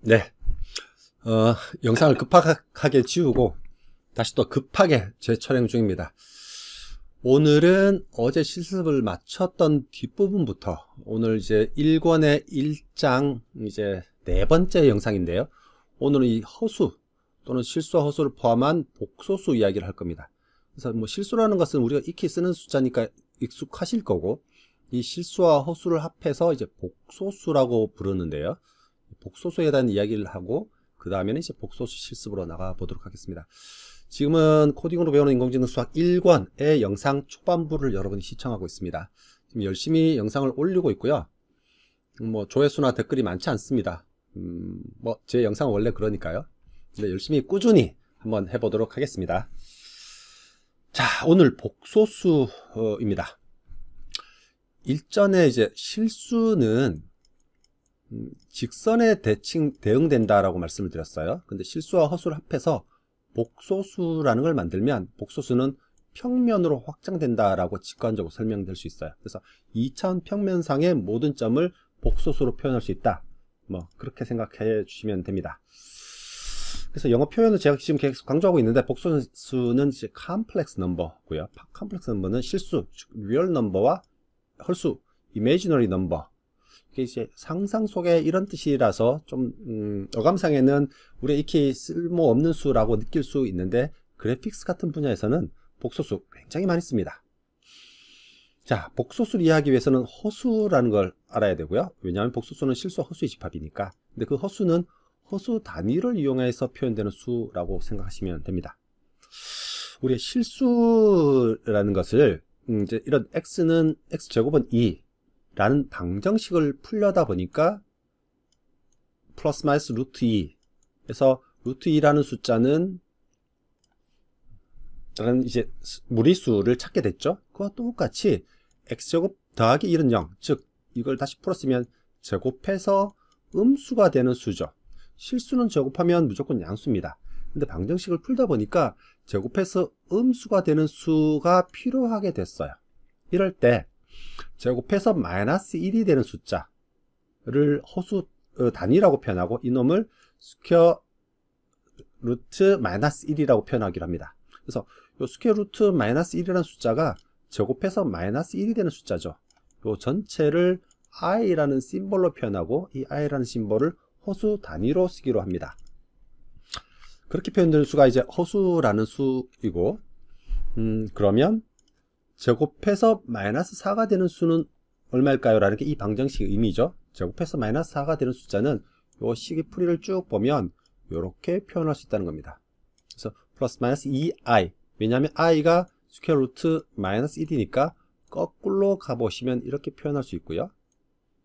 네, 영상을 급하게 지우고 다시 또 급하게 재촬영 중입니다. 오늘은 어제 실습을 마쳤던 뒷부분부터 오늘 이제 1권의 1장 이제 네 번째 영상인데요. 오늘은 이 허수 또는 실수와 허수를 포함한 복소수 이야기를 할 겁니다. 그래서 뭐 실수라는 것은 우리가 익히 쓰는 숫자니까 익숙하실 거고, 이 실수와 허수를 합해서 이제 복소수라고 부르는데요. 복소수에 대한 이야기를 하고 그 다음에는 이제 복소수 실습으로 나가 보도록 하겠습니다. 지금은 코딩으로 배우는 인공지능 수학 1권의 영상 초반부를 여러분이 시청하고 있습니다. 지금 열심히 영상을 올리고 있고요. 뭐 조회수나 댓글이 많지 않습니다. 뭐 제 영상은 원래 그러니까요. 근데 열심히 꾸준히 한번 해보도록 하겠습니다. 자, 오늘 복소수입니다. 일전에 이제 실수는 직선에 대응된다라고 말씀을 드렸어요. 근데 실수와 허수를 합해서 복소수라는 걸 만들면 복소수는 평면으로 확장된다라고 직관적으로 설명될 수 있어요. 그래서 2차원 평면상의 모든 점을 복소수로 표현할 수 있다. 뭐 그렇게 생각해 주시면 됩니다. 그래서 영어 표현을 제가 지금 계속 강조하고 있는데, 복소수는 이제 컴플렉스 넘버고요. 컴플렉스 넘버는 실수, 즉 리얼 넘버와 헐수, 이미지너리 넘버, 이게 이제 상상 속의 이런 뜻이라서 좀 어감상에는 우리가 익히 쓸모없는 수라고 느낄 수 있는데, 그래픽스 같은 분야에서는 복소수 굉장히 많이 씁니다. 자, 복소수를 이해하기 위해서는 허수라는 걸 알아야 되고요. 왜냐하면 복소수는 실수와 허수의 집합이니까. 근데 그 허수는 허수 단위를 이용해서 표현되는 수라고 생각하시면 됩니다. 우리가 실수라는 것을 이제 이런 x는 x제곱은 2 라는 방정식을 풀려다 보니까 플러스 마이너스 루트 2 그래서 루트 2라는 숫자는 라는 이제 무리수를 찾게 됐죠. 그와 똑같이 x제곱 더하기 1은 0, 즉 이걸 다시 풀었으면 제곱해서 음수가 되는 수죠. 실수는 제곱하면 무조건 양수입니다. 근데 방정식을 풀다 보니까 제곱해서 음수가 되는 수가 필요하게 됐어요. 이럴 때 제곱해서 마이너스 1이 되는 숫자를 허수 단위라고 표현하고, 이놈을 스퀘어 루트 마이너스 1이라고 표현하기로 합니다. 그래서 이 스퀘어 루트 마이너스 1이라는 숫자가 제곱해서 마이너스 1이 되는 숫자죠. 이 전체를 i라는 심볼로 표현하고, 이 i라는 심볼을 허수 단위로 쓰기로 합니다. 그렇게 표현되는 수가 이제 허수라는 수이고, 그러면 제곱해서 마이너스 4가 되는 수는 얼마일까요? 라는 게 이 방정식의 의미죠. 제곱해서 마이너스 4가 되는 숫자는 요 식의 풀이를 쭉 보면 이렇게 표현할 수 있다는 겁니다. 그래서 플러스 마이너스 2i, 왜냐하면 i가 스퀘어 루트 마이너스 1이니까 거꾸로 가보시면 이렇게 표현할 수 있고요.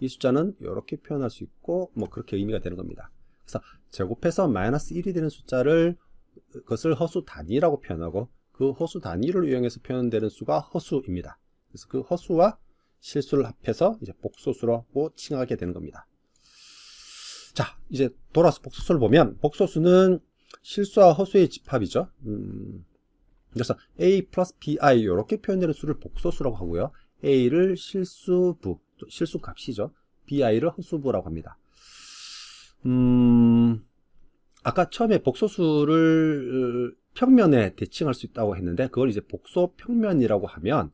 이 숫자는 이렇게 표현할 수 있고, 뭐 그렇게 의미가 되는 겁니다. 그래서 제곱해서 마이너스 1이 되는 숫자를, 그것을 허수 단위라고 표현하고, 그 허수 단위를 이용해서 표현되는 수가 허수입니다. 그래서 그 허수와 실수를 합해서 이제 복소수라고 칭하게 되는 겁니다. 자, 이제 돌아서 복소수를 보면, 복소수는 실수와 허수의 집합이죠. 그래서 a 플러스 bi 이렇게 표현되는 수를 복소수라고 하고요. a를 실수부, 실수값이죠. bi를 허수부라고 합니다. 아까 처음에 복소수를 평면에 대칭할 수 있다고 했는데, 그걸 이제 복소 평면이라고 하면,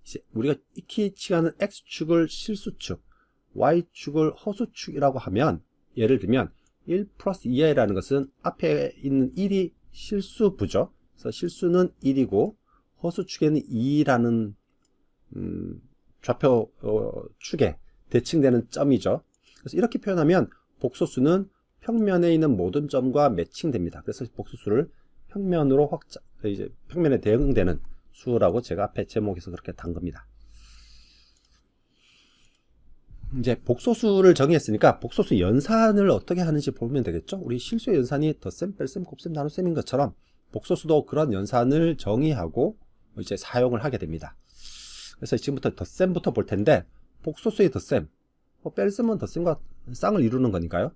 이제 우리가 익히 칭하는 x축을 실수축, y축을 허수축이라고 하면, 예를 들면 1 플러스 2i라는 것은 앞에 있는 1이 실수부죠. 그래서 실수는 1이고 허수축에는 2라는 좌표 축에 대칭되는 점이죠. 그래서 이렇게 표현하면 복소수는 평면에 있는 모든 점과 매칭됩니다. 그래서 복소수를 평면으로 이제 평면에 대응되는 수라고 제가 앞에 제목에서 그렇게 단 겁니다. 이제 복소수를 정의했으니까 복소수 연산을 어떻게 하는지 보면 되겠죠. 우리 실수의 연산이 덧셈, 뺄셈, 곱셈, 나눗셈인 것처럼 복소수도 그런 연산을 정의하고 이제 사용을 하게 됩니다. 그래서 지금부터 덧셈부터 볼 텐데, 복소수의 덧셈, 뺄셈은 덧셈과 쌍을 이루는 거니까요.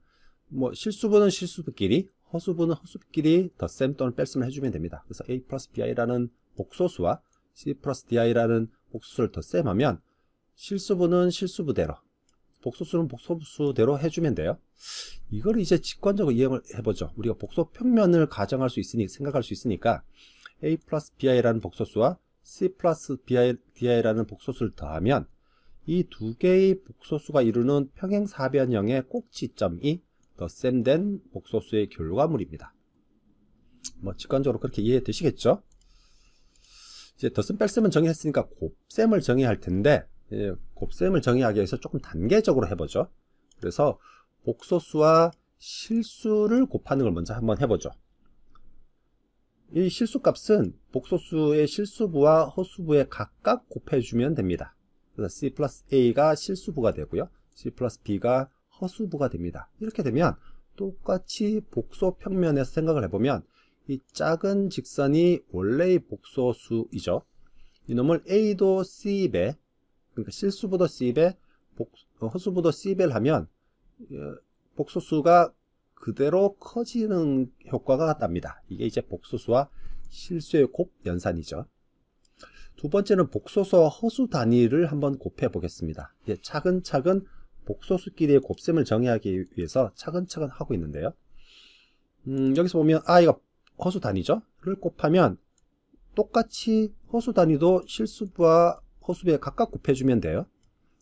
뭐 실수분은 실수분끼리, 허수분은 허수분끼리 덧셈 또는 뺄셈을 해주면 됩니다. 그래서 a 플러스 bi라는 복소수와 c 플러스 di라는 복소수를 덧셈하면 실수분은 실수부대로, 복소수는 복소수대로 해주면 돼요. 이걸 이제 직관적으로 이행을 해보죠. 우리가 복소 평면을 가정할 수 있으니, 생각할 수 있으니까 a 플러스 bi라는 복소수와 c 플러스 di라는 복소수를 더하면 이 두 개의 복소수가 이루는 평행사변형의 꼭지점이 덧셈된 복소수의 결과물입니다. 뭐 직관적으로 그렇게 이해되시겠죠? 이제 덧셈 뺄셈은 정의했으니까 곱셈을 정의할 텐데, 곱셈을 정의하기 위해서 조금 단계적으로 해보죠. 그래서 복소수와 실수를 곱하는 걸 먼저 한번 해보죠. 이 실수값은 복소수의 실수부와 허수부에 각각 곱해주면 됩니다. 그래서 c 플러스 a가 실수부가 되고요, c 플러스 b가 허수부가 됩니다. 이렇게 되면 똑같이 복소 평면에서 생각을 해보면 이 작은 직선이 원래의 복소수이죠. 이놈을 a도 c배, 그러니까 실수부도 c배, 허수부도 c배를 하면 복소수가 그대로 커지는 효과가 납니다. 이게 이제 복소수와 실수의 곱 연산이죠. 두 번째는 복소수와 허수 단위를 한번 곱해 보겠습니다. 차근차근 복소수끼리의 곱셈을 정의하기 위해서 차근차근 하고 있는데요. 여기서 보면 i가 허수 단위죠. 를 곱하면 똑같이 허수 단위도 실수부와 허수부에 각각 곱해주면 돼요.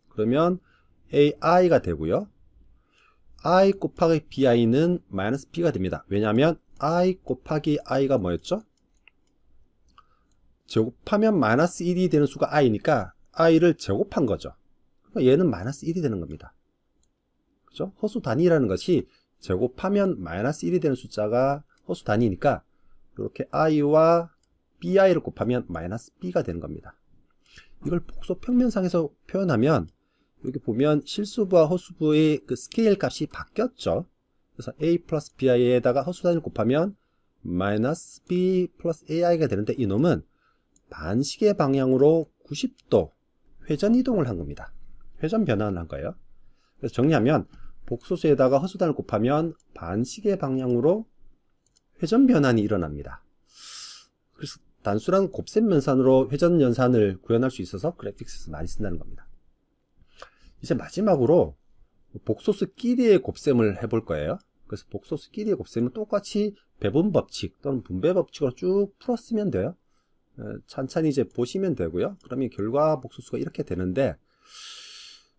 그러면 ai가 되고요, i 곱하기 bi는 마이너스 b가 됩니다. 왜냐하면 i 곱하기 i가 뭐였죠? 제곱하면 마이너스 1이 되는 수가 i니까 i를 제곱한 거죠. 그러니까 얘는 마이너스 1이 되는 겁니다. 그죠? 허수 단위라는 것이 제곱하면 마이너스 1이 되는 숫자가 허수 단위니까 이렇게 i와 bi를 곱하면 마이너스 b가 되는 겁니다. 이걸 복소 평면상에서 표현하면 여기 보면 실수부와 허수부의 그 스케일 값이 바뀌었죠. 그래서 a 플러스 bi에다가 허수 단위를 곱하면 마이너스 b 플러스 ai가 되는데, 이놈은 반시계 방향으로 90도 회전 이동을 한 겁니다. 회전 변환을 한 거예요. 그래서 정리하면 복소수에다가 허수 단위를 곱하면 반시계 방향으로 회전 변환이 일어납니다. 그래서 단순한 곱셈 연산으로 회전 연산을 구현할 수 있어서 그래픽스에서 많이 쓴다는 겁니다. 이제 마지막으로 복소수끼리의 곱셈을 해볼 거예요. 그래서 복소수끼리의 곱셈은 똑같이 배분 법칙 또는 분배 법칙으로 쭉 풀었으면 돼요. 찬찬히 이제 보시면 되고요. 그러면 결과 복소수가 이렇게 되는데,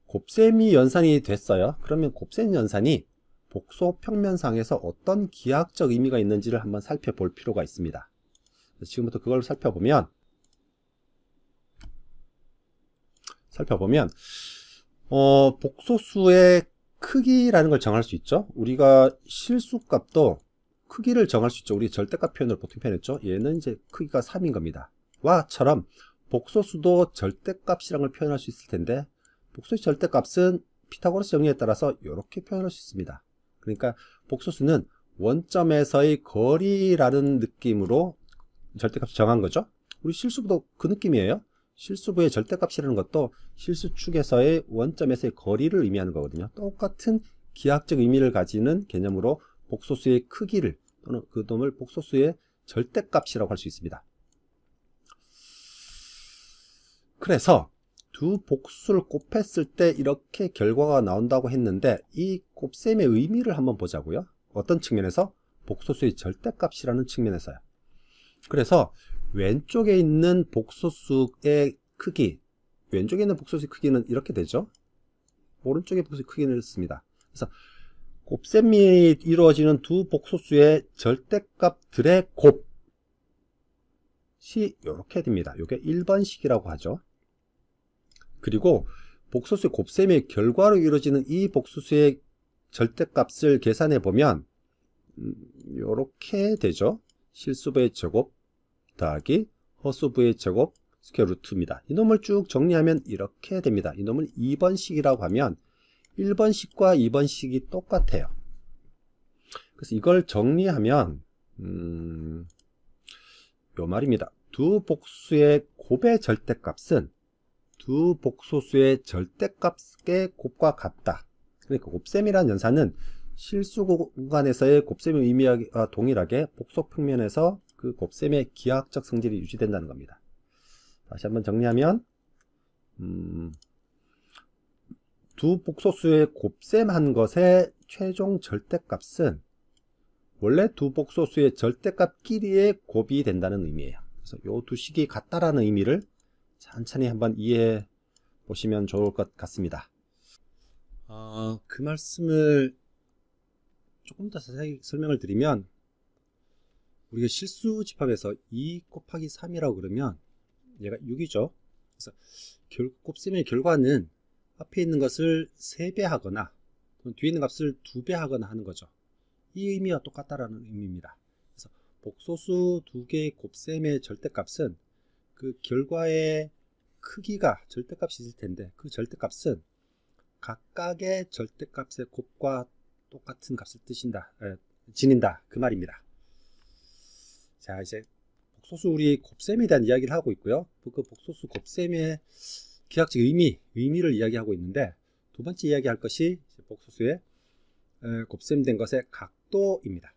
곱셈이 연산이 됐어요. 그러면 곱셈 연산이 복소 평면상에서 어떤 기하학적 의미가 있는지를 한번 살펴볼 필요가 있습니다. 그래서 지금부터 그걸 살펴보면 복소수의 크기라는 걸 정할 수 있죠. 우리가 실수값도 크기를 정할 수 있죠. 우리 절대값 표현을 보통 표현했죠. 얘는 이제 크기가 3인 겁니다. 와처럼 복소수도 절대값이라는 걸 표현할 수 있을 텐데, 복소의 절대값은 피타고라스 정리에 따라서 이렇게 표현할 수 있습니다. 그러니까 복소수는 원점에서의 거리라는 느낌으로 절대값을 정한 거죠. 우리 실수부도 그 느낌이에요. 실수부의 절대값이라는 것도 실수축에서의 원점에서의 거리를 의미하는 거거든요. 똑같은 기하학적 의미를 가지는 개념으로 복소수의 크기를 또는 그 놈을 복소수의 절대값이라고 할 수 있습니다. 그래서 두 복수를 곱했을 때 이렇게 결과가 나온다고 했는데, 이 곱셈의 의미를 한번 보자고요. 어떤 측면에서? 복소수의 절대값이라는 측면에서요. 그래서 왼쪽에 있는 복소수의 크기, 왼쪽에 있는 복소수의 크기는 이렇게 되죠. 오른쪽의 복소수의 크기는 이렇습니다. 그래서 곱셈이 이루어지는 두 복소수의 절대값들의 곱이 이렇게 됩니다. 이게 1번식이라고 하죠. 그리고 복소수의 곱셈의 결과로 이루어지는 이 복소수의 절대값을 계산해 보면 이렇게 되죠. 실수부의 제곱 더하기 허수부의 제곱 스퀘어 루트입니다. 이놈을 쭉 정리하면 이렇게 됩니다. 이놈을 2번식이라고 하면 1번식과 2번식이 똑같아요. 그래서 이걸 정리하면 요 말입니다. 두 복수의 곱의 절대값은 두 복소수의 절대값의 곱과 같다. 그러니까 곱셈이라는 연산은 실수 공간에서의 곱셈의 의미와 동일하게 복소 평면에서 그 곱셈의 기하학적 성질이 유지된다는 겁니다. 다시 한번 정리하면 두 복소수의 곱셈한 것의 최종 절대값은 원래 두 복소수의 절대값끼리의 곱이 된다는 의미예요. 그래서 이 두 식이 같다라는 의미를 천천히 한번 이해해 보시면 좋을 것 같습니다. 그 말씀을 조금 더 자세히 설명을 드리면, 우리가 실수 집합에서 2 곱하기 3이라고 그러면 얘가 6이죠. 그래서 곱셈의 결과는 앞에 있는 것을 3배 하거나 뒤에 있는 값을 2배 하거나 하는 거죠. 이 의미와 똑같다라는 의미입니다. 그래서 복소수 두 개의 곱셈의 절대값은 그 결과의 크기가 절대값이 있을 텐데, 그 절대값은 각각의 절대값의 곱과 똑같은 값을 지닌다, 그 말입니다. 자, 이제 복소수 우리 곱셈에 대한 이야기를 하고 있고요. 그 복소수 곱셈의 기하학적 의미를 이야기하고 있는데, 두 번째 이야기할 것이 복소수의 곱셈된 것의 각도입니다.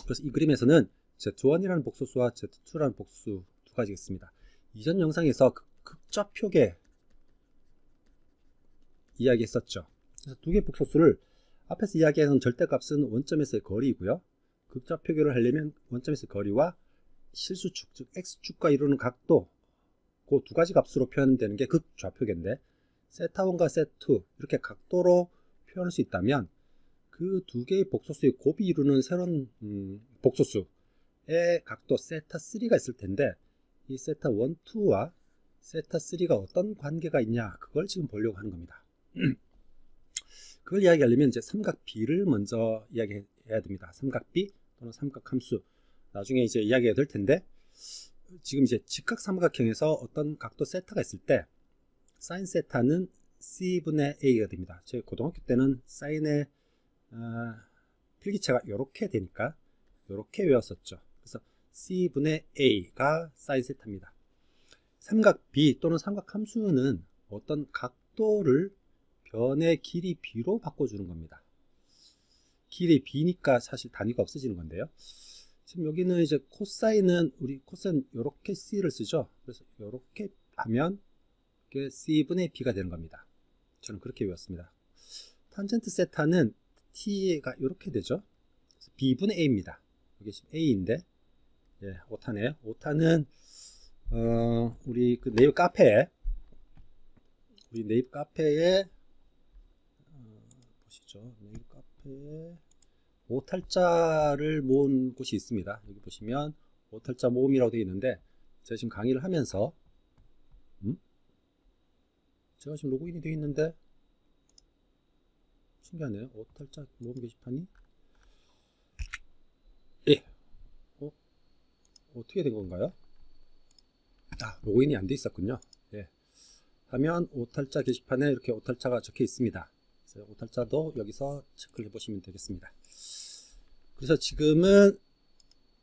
그래서 이 그림에서는 Z1이라는 복소수와 Z2라는 복소수 두 가지가 있습니다. 이전 영상에서 극좌표계 이야기했었죠. 그래서 두 개의 복소수를 앞에서 이야기하는 절대값은 원점에서의 거리이고요. 극좌표계를 하려면 원점에서의 거리와 실수축, 즉 x축과 이루는 각도, 그 두 가지 값으로 표현되는 게 극좌표계인데, 세타1과 세타2 이렇게 각도로 표현할 수 있다면, 그 두 개의 복소수의 곱이 이루는 새로운 복소수의 각도 세타3가 있을 텐데, 이 세타1, 2와 세타3가 어떤 관계가 있냐, 그걸 지금 보려고 하는 겁니다. 그걸 이야기하려면 이제 삼각 B를 먼저 이야기해야 됩니다. 삼각 B 또는 삼각함수, 나중에 이제 이야기가 될 텐데, 지금 이제 직각삼각형에서 어떤 각도 세타가 있을 때 사인 세타는 C분의 A가 됩니다. 제 고등학교 때는 사인의 필기체가 이렇게 되니까 이렇게 외웠었죠. 그래서 C분의 A가 사인 세타입니다. 삼각 B 또는 삼각함수는 어떤 각도를 변의 길이 B로 바꿔주는 겁니다. 길이 B니까 사실 단위가 없어지는 건데요. 지금 여기는 이제 코사인은, 우리 코사인 이렇게 C를 쓰죠. 그래서 이렇게 하면 이게 C분의 B가 되는 겁니다. 저는 그렇게 외웠습니다. 탄젠트 세타는 T가 이렇게 되죠. 그래서 B분의 A입니다. 이게 A인데, 예, 오타네요. 오타는 우리 그 네이버 카페에 보시죠. 네이버 카페에 오탈자를 모은 곳이 있습니다. 여기 보시면 오탈자 모음이라고 되어 있는데, 제가 지금 강의를 하면서 제가 지금 로그인이 되어 있는데 신기하네요. 오탈자 모음 게시판이 어떻게 된 건가요? 로그인이 안 돼 있었군요. 예. 하면 오탈자 게시판에 이렇게 오탈자가 적혀 있습니다. 그래서 오탈자도 여기서 체크를 해보시면 되겠습니다. 그래서 지금은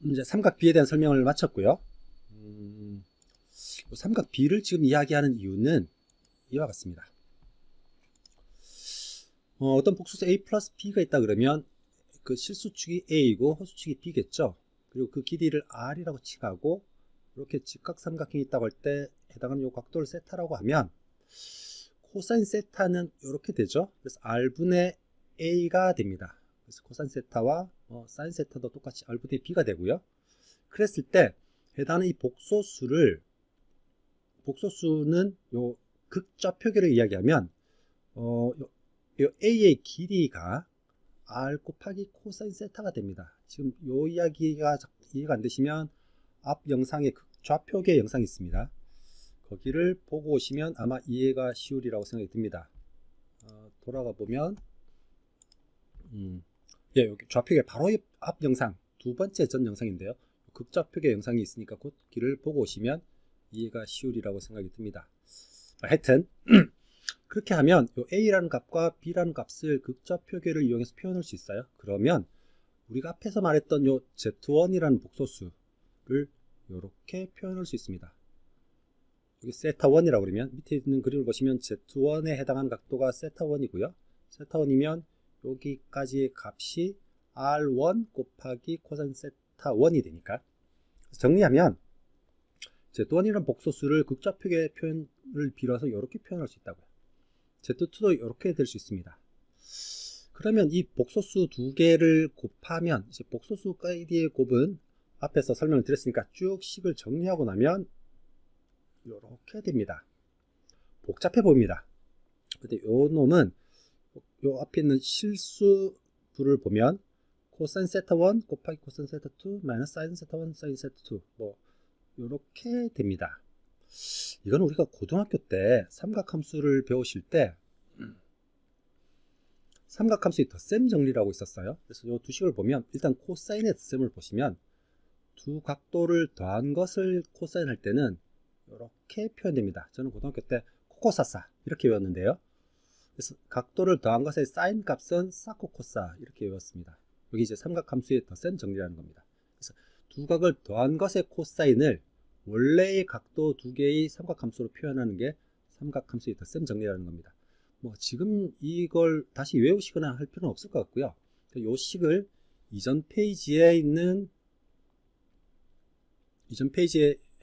이제 삼각 B에 대한 설명을 마쳤고요. 삼각 B를 지금 이야기하는 이유는 이와 같습니다. 어떤 복수수 A 플러스 B가 있다 그러면 그 실수축이 A이고 허수축이 B겠죠. 그리고 그 길이를 R이라고 칭하고, 이렇게 직각삼각형이 있다고 할 때 해당하는 이 각도를 세타라고 하면, 코사인 세타는 이렇게 되죠. 그래서 R분의 A가 됩니다. 그래서 코사인 세타와 사인 세타도 똑같이 R분의 B가 되고요. 그랬을 때 해당하는 이 복소수는 요 극좌표계를 이야기하면 요 A의 길이가 R 곱하기 코사인 세타가 됩니다. 지금 요 이야기가 이해가 안 되시면 앞 영상에 극좌표계 영상이 있습니다. 거기를 보고 오시면 아마 이해가 쉬우리라고 생각이 듭니다. 돌아가 보면 예, 여기 좌표계 바로 앞 영상, 두 번째 전 영상인데요. 극좌표계 영상이 있으니까 그 길을 보고 오시면 이해가 쉬우리라고 생각이 듭니다. 하여튼 그렇게 하면 요 A라는 값과 B라는 값을 극좌표계를 이용해서 표현할 수 있어요. 그러면 우리가 앞에서 말했던 요 Z1이라는 복소수를 이렇게 표현할 수 있습니다. 여기 세타1이라고 그러면 밑에 있는 그림을 보시면 Z1에 해당하는 각도가 세타1이고요. 세타1이면 여기까지의 값이 R1 곱하기 코사인 세타1이 되니까, 정리하면 Z1이라는 복소수를 극좌표계 표현을 빌어서 이렇게 표현할 수 있다고요. Z2도 이렇게 될 수 있습니다. 그러면 이 복소수 두 개를 곱하면 이제 복소수 까이디의 곱은 앞에서 설명을 드렸으니까 쭉 식을 정리하고 나면 이렇게 됩니다. 복잡해 보입니다. 근데 요 놈은 요 앞에 있는 실수들을 보면 코사인 세타 1 곱하기 코사인 세타 2 마이너스 사인 세타 1 사인 세타 2 뭐 요렇게 됩니다. 이건 우리가 고등학교 때 삼각함수를 배우실 때 삼각함수의 덧셈 정리라고 있었어요. 그래서 이 두 식을 보면 일단 코사인의 덧셈을 보시면 두 각도를 더한 것을 코사인 할 때는 이렇게 표현됩니다. 저는 고등학교 때 코코사사 이렇게 외웠는데요. 그래서 각도를 더한 것의 사인 값은 사코코사 이렇게 외웠습니다. 여기 이제 삼각함수의 덧셈 정리라는 겁니다. 그래서 두 각을 더한 것의 코사인을 원래의 각도 두 개의 삼각함수로 표현하는 게 삼각함수의 덧셈 정리라는 겁니다. 뭐 지금 이걸 다시 외우시거나 할 필요는 없을 것 같고요. 이 식을 이전 페이지에 있는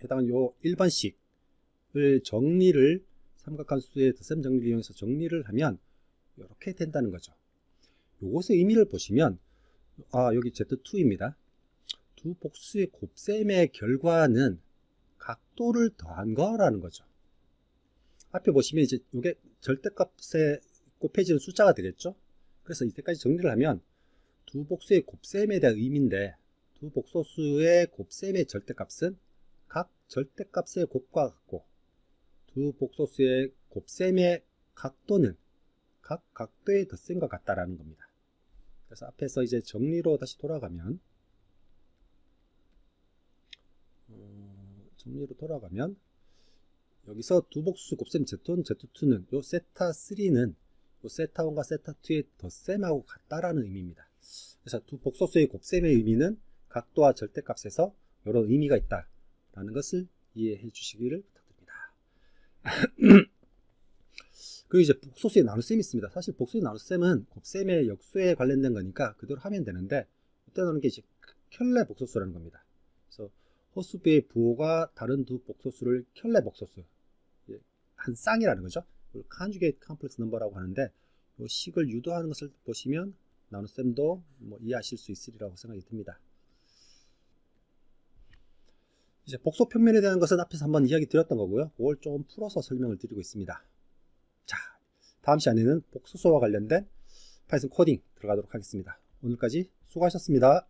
해당하는 요 1번식을 정리를 삼각함수의 덧셈 정리를 이용해서 정리를 하면 이렇게 된다는 거죠. 요것의 의미를 보시면 여기 Z2입니다. 두 복수의 곱셈의 결과는 각도를 더한 거라는 거죠. 앞에 보시면 이제 이게 절대값에 곱해지는 숫자가 되겠죠. 그래서 이때까지 정리를 하면 두 복수의 곱셈에 대한 의미인데 두 복소수의 곱셈의 절대값은 각 절대값의 곱과 같고 두 복소수의 곱셈의 각도는 각 각도의 덧셈과 같다라는 겁니다. 그래서 앞에서 이제 정리로 다시 돌아가면 여기서 두 복수 곱셈 Z1, Z2는 요 세타 3는 요 세타 1과 세타 2의 덧셈하고 같다라는 의미입니다. 그래서 두 복소수의 곱셈의 의미는 각도와 절대값에서 이런 의미가 있다라는 것을 이해해 주시기를 부탁드립니다. 그리고 이제 복소수의 나눗셈이 있습니다. 사실 복소수의 나눗셈은 곱셈의 역수에 관련된 거니까 그대로 하면 되는데 이때 나오는 게 이제 켤레 복소수라는 겁니다. 그래서 호수비의 부호가 다른 두 복소수를 켤레 복소수 한 쌍이라는 거죠. 이걸 컨주게이트 컴플렉스 넘버라고 하는데 이 식을 유도하는 것을 보시면 나눗셈도 뭐 이해하실 수 있으리라고 생각이 듭니다. 이제 복소 평면에 대한 것은 앞에서 한번 이야기 드렸던 거고요. 그걸 좀 풀어서 설명을 드리고 있습니다. 자, 다음 시간에는 복소수와 관련된 파이썬 코딩 들어가도록 하겠습니다. 오늘까지 수고하셨습니다.